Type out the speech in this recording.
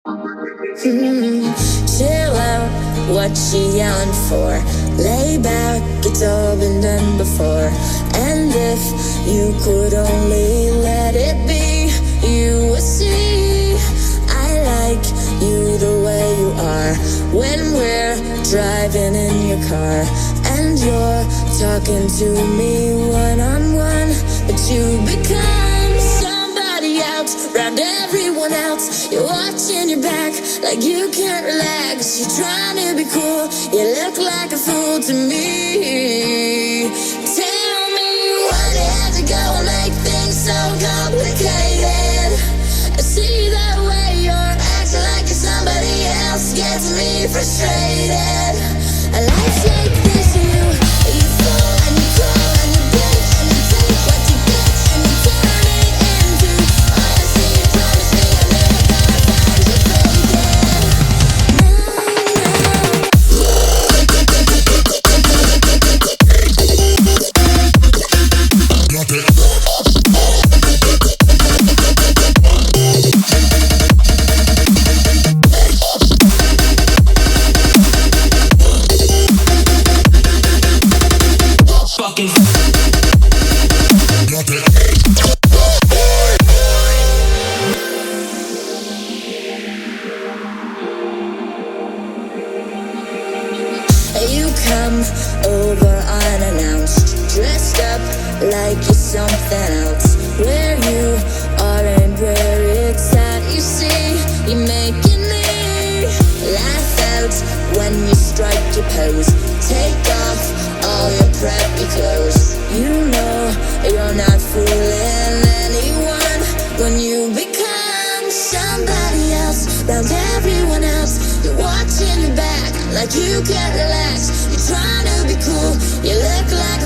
Chill out, what you yelling for? Lay back, it's all been done before. And if you could only let it be, you would see I like you the way you are. When we're driving in your car and you're talking to me one-on-one, but you become somebody else around everyone else. You're watching your back like you can't relax. You're trying to be cool, you look like a fool to me. Tell me why they had to go and make things so complicated. I see that way you're acting like you're somebody else gets me frustrated. A life like this, you fall and you crawl and you break and you take what you get and you turn it into honesty. You promise me I'm never gonna find you faking. You come over unannounced, dressed up like you're something else. Where you are and where it's at, you see, you're making me laugh out when you strike your pose. Take off all your preppy clothes. You know you're not fooling anyone when you become somebody else around everyone else. You're watching your back like you can't relax. You're trying to be cool, you look like